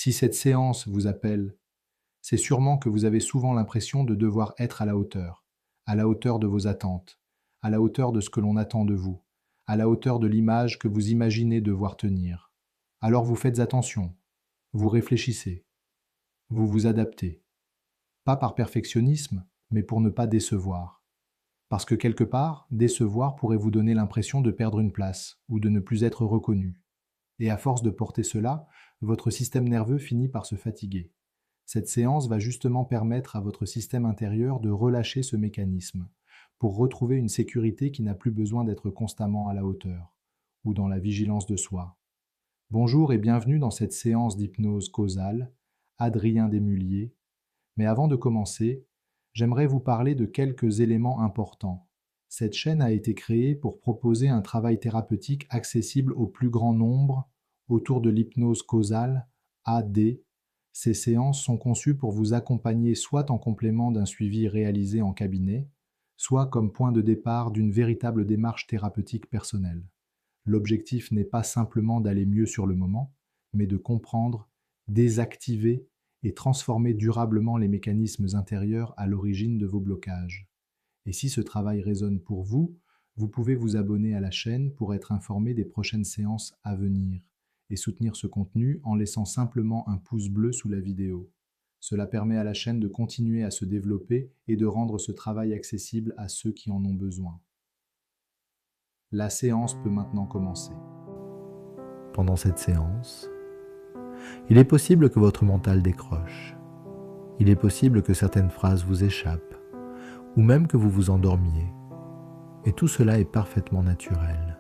Si cette séance vous appelle, c'est sûrement que vous avez souvent l'impression de devoir être à la hauteur de vos attentes, à la hauteur de ce que l'on attend de vous, à la hauteur de l'image que vous imaginez devoir tenir. Alors vous faites attention, vous réfléchissez, vous vous adaptez, pas par perfectionnisme, mais pour ne pas décevoir. Parce que quelque part, décevoir pourrait vous donner l'impression de perdre une place ou de ne plus être reconnu. Et à force de porter cela, votre système nerveux finit par se fatiguer. Cette séance va justement permettre à votre système intérieur de relâcher ce mécanisme, pour retrouver une sécurité qui n'a plus besoin d'être constamment à la hauteur, ou dans la vigilance de soi. Bonjour et bienvenue dans cette séance d'hypnose causale, Adrien Desmulliers. Mais avant de commencer, j'aimerais vous parler de quelques éléments importants. Cette chaîne a été créée pour proposer un travail thérapeutique accessible au plus grand nombre autour de l'hypnose causale, AD. Ces séances sont conçues pour vous accompagner soit en complément d'un suivi réalisé en cabinet, soit comme point de départ d'une véritable démarche thérapeutique personnelle. L'objectif n'est pas simplement d'aller mieux sur le moment, mais de comprendre, désactiver et transformer durablement les mécanismes intérieurs à l'origine de vos blocages. Et si ce travail résonne pour vous, vous pouvez vous abonner à la chaîne pour être informé des prochaines séances à venir et soutenir ce contenu en laissant simplement un pouce bleu sous la vidéo. Cela permet à la chaîne de continuer à se développer et de rendre ce travail accessible à ceux qui en ont besoin. La séance peut maintenant commencer. Pendant cette séance, il est possible que votre mental décroche. Il est possible que certaines phrases vous échappent, ou même que vous vous endormiez. Et tout cela est parfaitement naturel.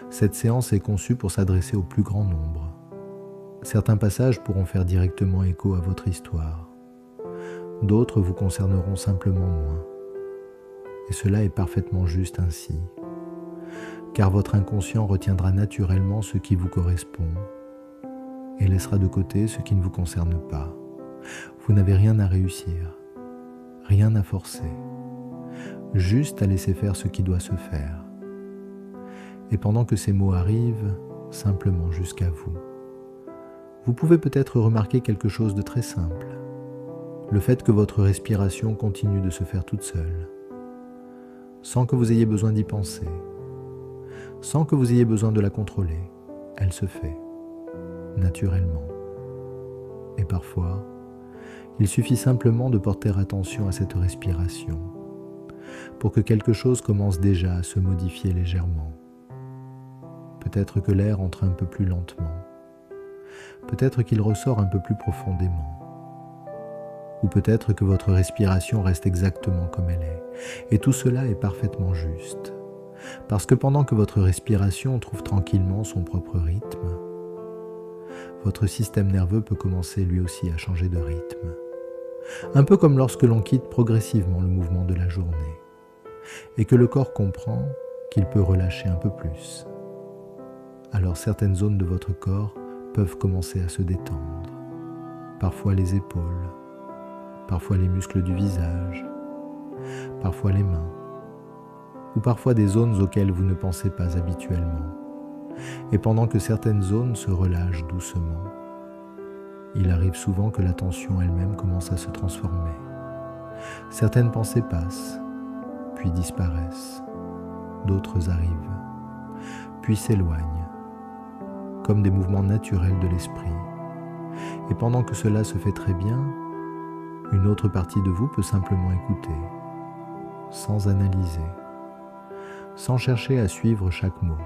Cette séance est conçue pour s'adresser au plus grand nombre. Certains passages pourront faire directement écho à votre histoire. D'autres vous concerneront simplement moins. Et cela est parfaitement juste ainsi. Car votre inconscient retiendra naturellement ce qui vous correspond et laissera de côté ce qui ne vous concerne pas. Vous n'avez rien à réussir, rien à forcer, juste à laisser faire ce qui doit se faire. Et pendant que ces mots arrivent, simplement jusqu'à vous, vous pouvez peut-être remarquer quelque chose de très simple. Le fait que votre respiration continue de se faire toute seule, sans que vous ayez besoin d'y penser, sans que vous ayez besoin de la contrôler, elle se fait, naturellement. Et parfois, il suffit simplement de porter attention à cette respiration pour que quelque chose commence déjà à se modifier légèrement. Peut-être que l'air entre un peu plus lentement, peut-être qu'il ressort un peu plus profondément, ou peut-être que votre respiration reste exactement comme elle est. Et tout cela est parfaitement juste. Parce que pendant que votre respiration trouve tranquillement son propre rythme, votre système nerveux peut commencer lui aussi à changer de rythme. Un peu comme lorsque l'on quitte progressivement le mouvement de la journée et que le corps comprend qu'il peut relâcher un peu plus. Alors certaines zones de votre corps peuvent commencer à se détendre. Parfois les épaules, parfois les muscles du visage, parfois les mains, ou parfois des zones auxquelles vous ne pensez pas habituellement. Et pendant que certaines zones se relâchent doucement, il arrive souvent que la tension elle-même commence à se transformer. Certaines pensées passent, puis disparaissent. D'autres arrivent, puis s'éloignent, comme des mouvements naturels de l'esprit. Et pendant que cela se fait très bien, une autre partie de vous peut simplement écouter, sans analyser, sans chercher à suivre chaque mot,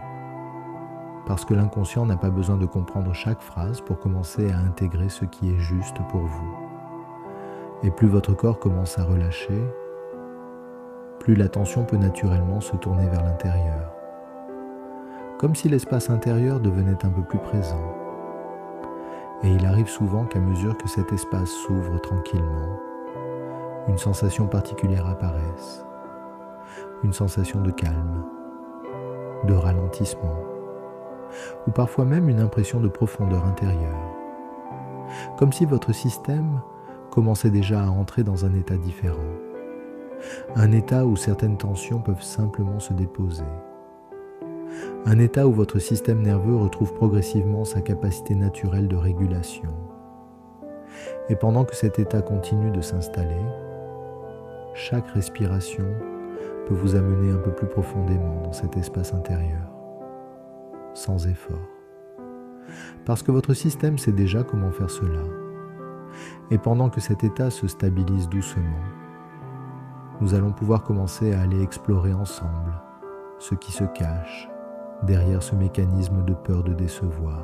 parce que l'inconscient n'a pas besoin de comprendre chaque phrase pour commencer à intégrer ce qui est juste pour vous. Et plus votre corps commence à relâcher, plus l'attention peut naturellement se tourner vers l'intérieur, comme si l'espace intérieur devenait un peu plus présent. Et il arrive souvent qu'à mesure que cet espace s'ouvre tranquillement, une sensation particulière apparaisse, une sensation de calme, de ralentissement, ou parfois même une impression de profondeur intérieure, comme si votre système commençait déjà à entrer dans un état différent, un état où certaines tensions peuvent simplement se déposer, un état où votre système nerveux retrouve progressivement sa capacité naturelle de régulation, Et pendant que cet état continue de s'installer, chaque respiration peut vous amener un peu plus profondément dans cet espace intérieur, sans effort. Parce que votre système sait déjà comment faire cela. Et pendant que cet état se stabilise doucement, nous allons pouvoir commencer à aller explorer ensemble ce qui se cache derrière ce mécanisme de peur de décevoir.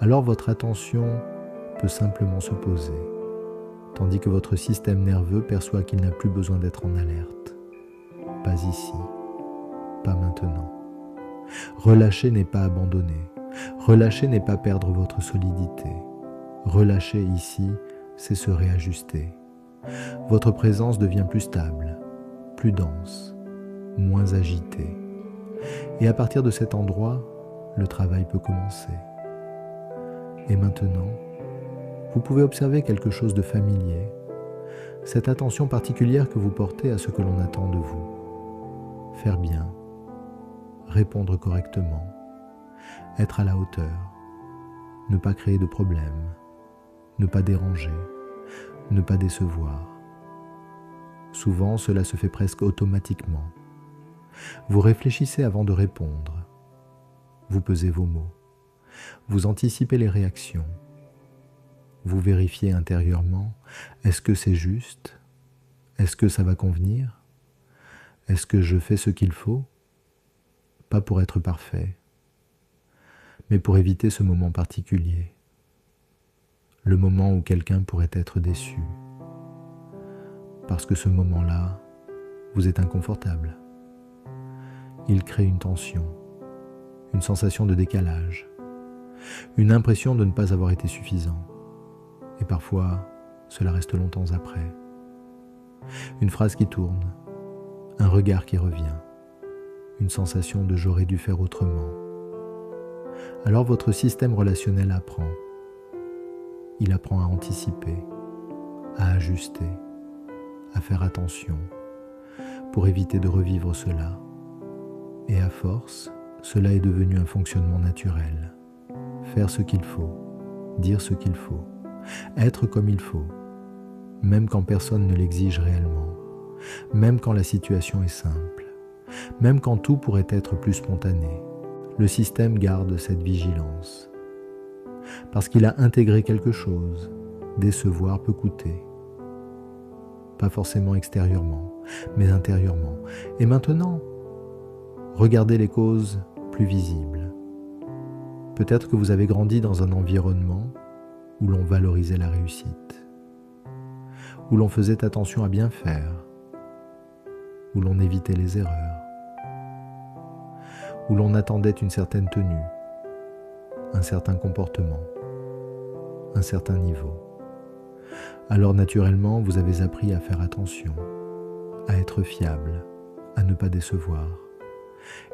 Alors votre attention peut simplement se poser, tandis que votre système nerveux perçoit qu'il n'a plus besoin d'être en alerte. Pas ici, pas maintenant. Relâcher n'est pas abandonner. Relâcher n'est pas perdre votre solidité. Relâcher ici, c'est se réajuster. Votre présence devient plus stable, plus dense, moins agitée. Et à partir de cet endroit, le travail peut commencer. Et maintenant, vous pouvez observer quelque chose de familier, cette attention particulière que vous portez à ce que l'on attend de vous. Faire bien, répondre correctement, être à la hauteur, ne pas créer de problèmes, ne pas déranger, ne pas décevoir. Souvent, cela se fait presque automatiquement. Vous réfléchissez avant de répondre. Vous pesez vos mots. Vous anticipez les réactions. Vous vérifiez intérieurement, est-ce que c'est juste? Est-ce que ça va convenir? Est-ce que je fais ce qu'il faut? Pas pour être parfait, mais pour éviter ce moment particulier. Le moment où quelqu'un pourrait être déçu. Parce que ce moment-là vous est inconfortable. Il crée une tension, une sensation de décalage, une impression de ne pas avoir été suffisant. Et parfois, cela reste longtemps après. Une phrase qui tourne, un regard qui revient, une sensation de j'aurais dû faire autrement. Alors votre système relationnel apprend. Il apprend à anticiper, à ajuster, à faire attention pour éviter de revivre cela. Et à force, cela est devenu un fonctionnement naturel. Faire ce qu'il faut, dire ce qu'il faut, être comme il faut, même quand personne ne l'exige réellement, même quand la situation est simple, même quand tout pourrait être plus spontané. Le système garde cette vigilance. Parce qu'il a intégré quelque chose, décevoir peut coûter. Pas forcément extérieurement, mais intérieurement. Et maintenant, regardez les causes plus visibles. Peut-être que vous avez grandi dans un environnement où l'on valorisait la réussite, où l'on faisait attention à bien faire, où l'on évitait les erreurs, où l'on attendait une certaine tenue, un certain comportement, un certain niveau. Alors naturellement, vous avez appris à faire attention, à être fiable, à ne pas décevoir.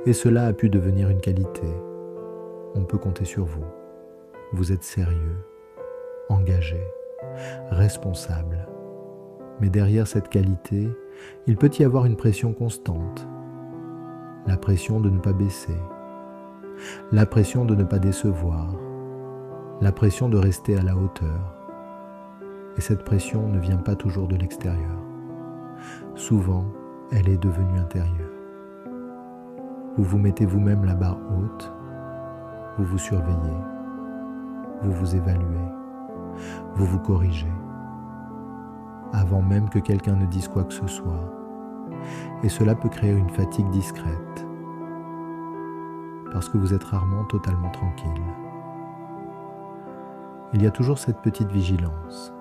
Et cela a pu devenir une qualité. On peut compter sur vous. Vous êtes sérieux, engagé, responsable. Mais derrière cette qualité, il peut y avoir une pression constante. La pression de ne pas baisser, la pression de ne pas décevoir, la pression de rester à la hauteur. Et cette pression ne vient pas toujours de l'extérieur. Souvent, elle est devenue intérieure. Vous vous mettez vous-même la barre haute, vous vous surveillez, vous vous évaluez, vous vous corrigez, avant même que quelqu'un ne dise quoi que ce soit. Et cela peut créer une fatigue discrète, parce que vous êtes rarement totalement tranquille. Il y a toujours cette petite vigilance.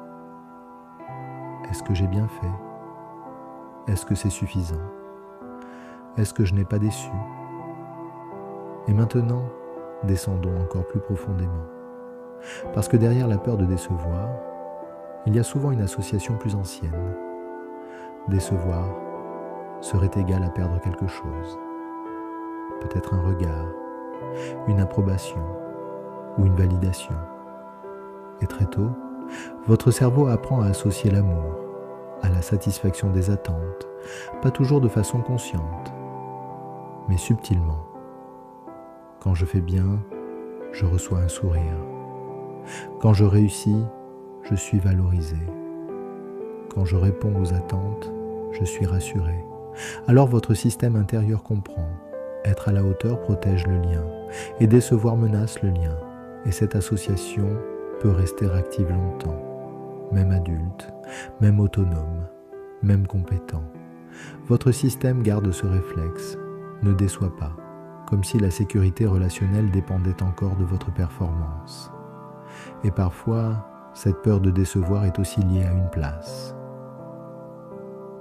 Est-ce que j'ai bien fait? Est-ce que c'est suffisant? Est-ce que je n'ai pas déçu? Et maintenant, descendons encore plus profondément. Parce que derrière la peur de décevoir, il y a souvent une association plus ancienne. Décevoir serait égal à perdre quelque chose. Peut-être un regard, une approbation ou une validation. Et très tôt, votre cerveau apprend à associer l'amour à la satisfaction des attentes, pas toujours de façon consciente, mais subtilement. Quand je fais bien, je reçois un sourire. Quand je réussis, je suis valorisé. Quand je réponds aux attentes, je suis rassuré. Alors votre système intérieur comprend. Être à la hauteur protège le lien et décevoir menace le lien. Et cette association peut rester active longtemps, même adulte, même autonome, même compétent. Votre système garde ce réflexe, ne déçoit pas, comme si la sécurité relationnelle dépendait encore de votre performance. Et parfois, cette peur de décevoir est aussi liée à une place.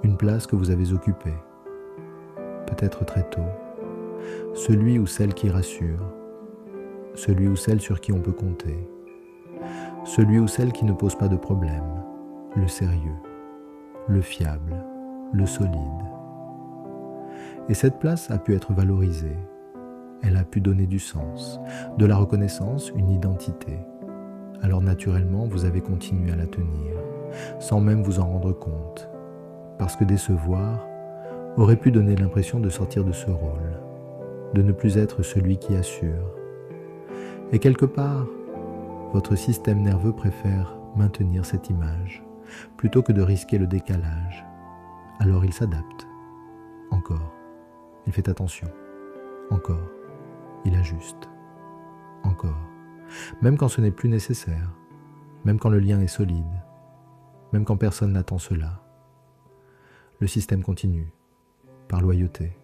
Une place que vous avez occupée, peut-être très tôt. Celui ou celle qui rassure, celui ou celle sur qui on peut compter, celui ou celle qui ne pose pas de problème, le sérieux, le fiable, le solide. Et cette place a pu être valorisée, elle a pu donner du sens, de la reconnaissance, une identité. Alors naturellement, vous avez continué à la tenir, sans même vous en rendre compte, parce que décevoir aurait pu donner l'impression de sortir de ce rôle, de ne plus être celui qui assure. Et quelque part, votre système nerveux préfère maintenir cette image, plutôt que de risquer le décalage. Alors il s'adapte. Encore. Il fait attention. Encore. Il ajuste. Encore. Même quand ce n'est plus nécessaire. Même quand le lien est solide. Même quand personne n'attend cela. Le système continue. Par loyauté.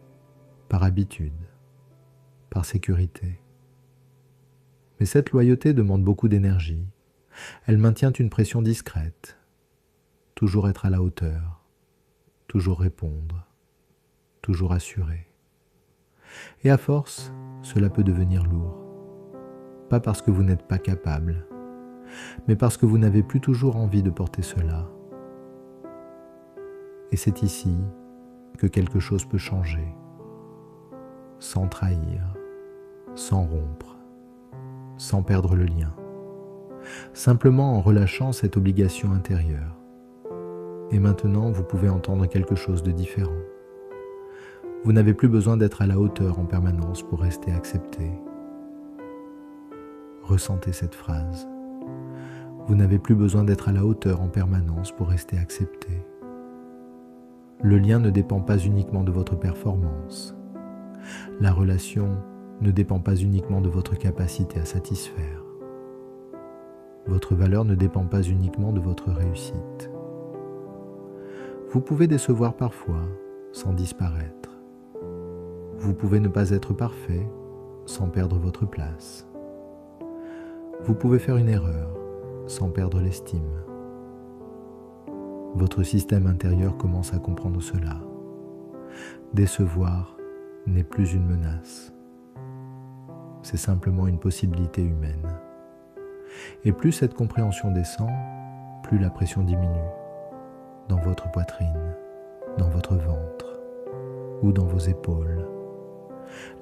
Par habitude. Par sécurité. Mais cette loyauté demande beaucoup d'énergie. Elle maintient une pression discrète. Toujours être à la hauteur. Toujours répondre. Toujours assurer. Et à force, cela peut devenir lourd. Pas parce que vous n'êtes pas capable, mais parce que vous n'avez plus toujours envie de porter cela. Et c'est ici que quelque chose peut changer, sans trahir, sans rompre, sans perdre le lien, simplement en relâchant cette obligation intérieure. Et maintenant, vous pouvez entendre quelque chose de différent. Vous n'avez plus besoin d'être à la hauteur en permanence pour rester accepté. Ressentez cette phrase. Vous n'avez plus besoin d'être à la hauteur en permanence pour rester accepté. Le lien ne dépend pas uniquement de votre performance. La relation ne dépend pas uniquement de votre capacité à satisfaire. Votre valeur ne dépend pas uniquement de votre réussite. Vous pouvez décevoir parfois sans disparaître. Vous pouvez ne pas être parfait sans perdre votre place. Vous pouvez faire une erreur sans perdre l'estime. Votre système intérieur commence à comprendre cela. Décevoir n'est plus une menace. C'est simplement une possibilité humaine. Et plus cette compréhension descend, plus la pression diminue. Dans votre poitrine, dans votre ventre ou dans vos épaules.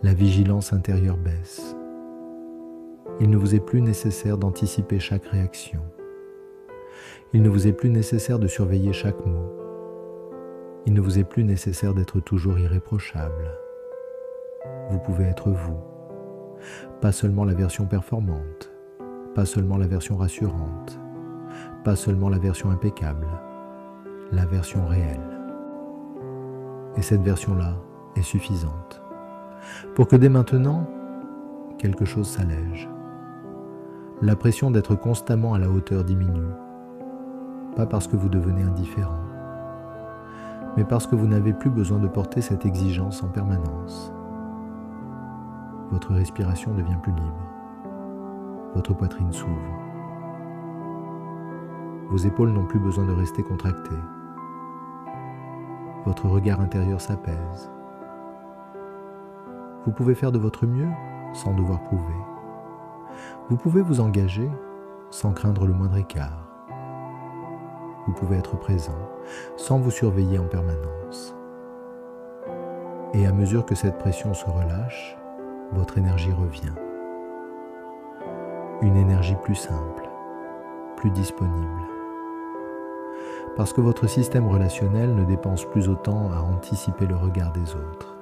La vigilance intérieure baisse. Il ne vous est plus nécessaire d'anticiper chaque réaction. Il ne vous est plus nécessaire de surveiller chaque mot. Il ne vous est plus nécessaire d'être toujours irréprochable. Vous pouvez être vous. Pas seulement la version performante, pas seulement la version rassurante, pas seulement la version impeccable, la version réelle. Et cette version-là est suffisante pour que dès maintenant, quelque chose s'allège. La pression d'être constamment à la hauteur diminue, pas parce que vous devenez indifférent, mais parce que vous n'avez plus besoin de porter cette exigence en permanence. Votre respiration devient plus libre, votre poitrine s'ouvre, vos épaules n'ont plus besoin de rester contractées, votre regard intérieur s'apaise. Vous pouvez faire de votre mieux sans devoir prouver. Vous pouvez vous engager sans craindre le moindre écart. Vous pouvez être présent sans vous surveiller en permanence. Et à mesure que cette pression se relâche, votre énergie revient. Une énergie plus simple, plus disponible. Parce que votre système relationnel ne dépense plus autant à anticiper le regard des autres.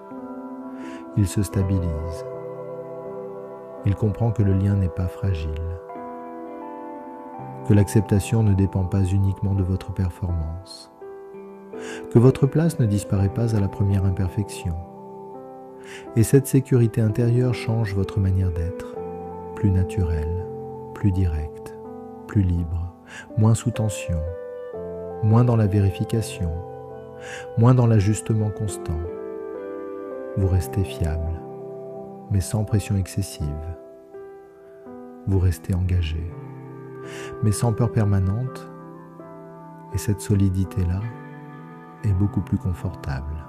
Il se stabilise. Il comprend que le lien n'est pas fragile. que l'acceptation ne dépend pas uniquement de votre performance, que votre place ne disparaît pas à la première imperfection. Et cette sécurité intérieure change votre manière d'être, plus naturelle, plus directe, plus libre, moins sous tension, moins dans la vérification, moins dans l'ajustement constant. Vous restez fiable, mais sans pression excessive. Vous restez engagé, mais sans peur permanente, et cette solidité-là est beaucoup plus confortable.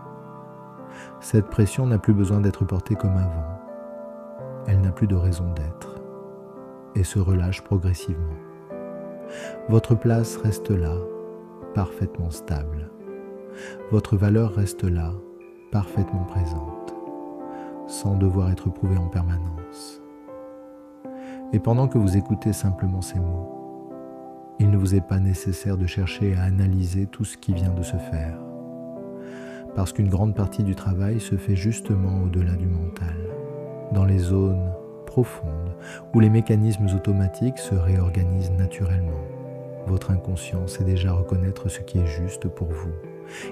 Cette pression n'a plus besoin d'être portée comme avant. Elle n'a plus de raison d'être et se relâche progressivement. Votre place reste là, parfaitement stable. Votre valeur reste là, parfaitement présente, sans devoir être prouvée en permanence. Et pendant que vous écoutez simplement ces mots, il ne vous est pas nécessaire de chercher à analyser tout ce qui vient de se faire, parce qu'une grande partie du travail se fait justement au-delà du mental, dans les zones profondes où les mécanismes automatiques se réorganisent naturellement. Votre inconscient sait déjà reconnaître ce qui est juste pour vous.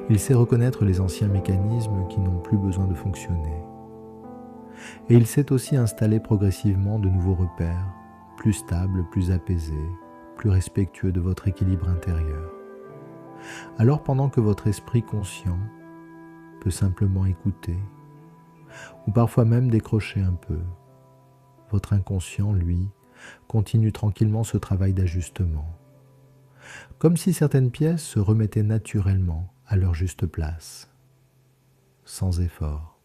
Il sait reconnaître les anciens mécanismes qui n'ont plus besoin de fonctionner. Et il sait aussi installer progressivement de nouveaux repères, plus stables, plus apaisés, plus respectueux de votre équilibre intérieur. Alors pendant que votre esprit conscient peut simplement écouter, ou parfois même décrocher un peu, votre inconscient, lui, continue tranquillement ce travail d'ajustement, comme si certaines pièces se remettaient naturellement à leur juste place, sans effort.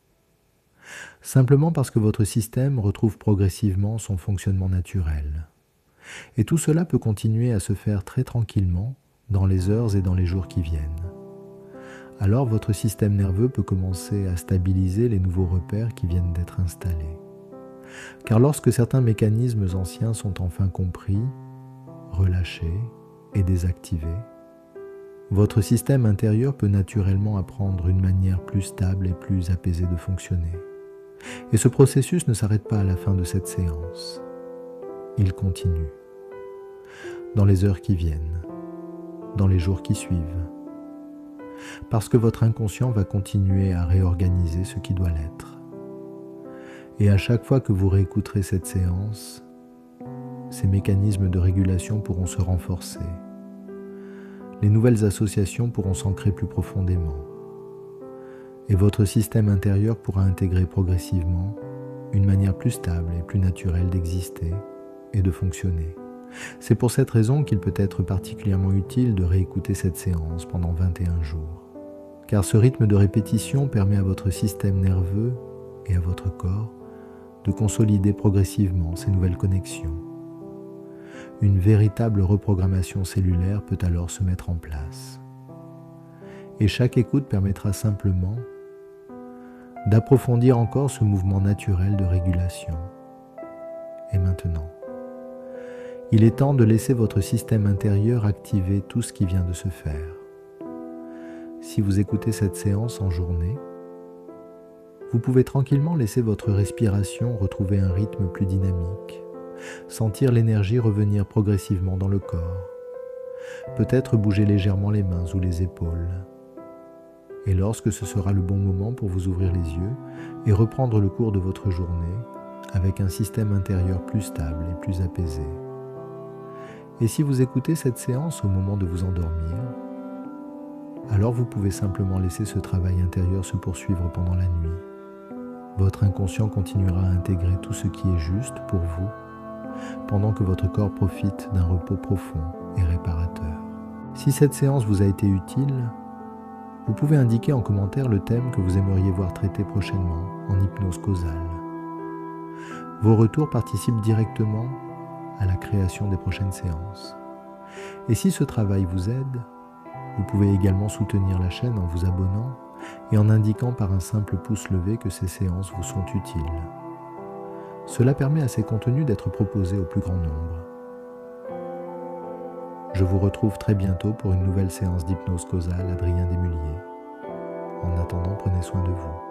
Simplement parce que votre système retrouve progressivement son fonctionnement naturel. Et tout cela peut continuer à se faire très tranquillement dans les heures et dans les jours qui viennent. Alors votre système nerveux peut commencer à stabiliser les nouveaux repères qui viennent d'être installés. Car lorsque certains mécanismes anciens sont enfin compris, relâchés et désactivés, votre système intérieur peut naturellement apprendre une manière plus stable et plus apaisée de fonctionner. Et ce processus ne s'arrête pas à la fin de cette séance. Il continue. Dans les heures qui viennent, dans les jours qui suivent. Parce que votre inconscient va continuer à réorganiser ce qui doit l'être. Et à chaque fois que vous réécouterez cette séance, ces mécanismes de régulation pourront se renforcer. Les nouvelles associations pourront s'ancrer plus profondément. Et votre système intérieur pourra intégrer progressivement une manière plus stable et plus naturelle d'exister et de fonctionner. C'est pour cette raison qu'il peut être particulièrement utile de réécouter cette séance pendant 21 jours. Car ce rythme de répétition permet à votre système nerveux et à votre corps de consolider progressivement ces nouvelles connexions. Une véritable reprogrammation cellulaire peut alors se mettre en place. Et chaque écoute permettra simplement d'approfondir encore ce mouvement naturel de régulation. Et maintenant, il est temps de laisser votre système intérieur activer tout ce qui vient de se faire. Si vous écoutez cette séance en journée, vous pouvez tranquillement laisser votre respiration retrouver un rythme plus dynamique, sentir l'énergie revenir progressivement dans le corps, peut-être bouger légèrement les mains ou les épaules. Et lorsque ce sera le bon moment pour vous ouvrir les yeux et reprendre le cours de votre journée avec un système intérieur plus stable et plus apaisé. Et si vous écoutez cette séance au moment de vous endormir, alors vous pouvez simplement laisser ce travail intérieur se poursuivre pendant la nuit. Votre inconscient continuera à intégrer tout ce qui est juste pour vous, pendant que votre corps profite d'un repos profond et réparateur. Si cette séance vous a été utile, vous pouvez indiquer en commentaire le thème que vous aimeriez voir traité prochainement en hypnose causale. Vos retours participent directement à la création des prochaines séances. Et si ce travail vous aide, vous pouvez également soutenir la chaîne en vous abonnant et en indiquant par un simple pouce levé que ces séances vous sont utiles. Cela permet à ces contenus d'être proposés au plus grand nombre. Je vous retrouve très bientôt pour une nouvelle séance d'hypnose causale, Adrien Desmulliers. En attendant, prenez soin de vous.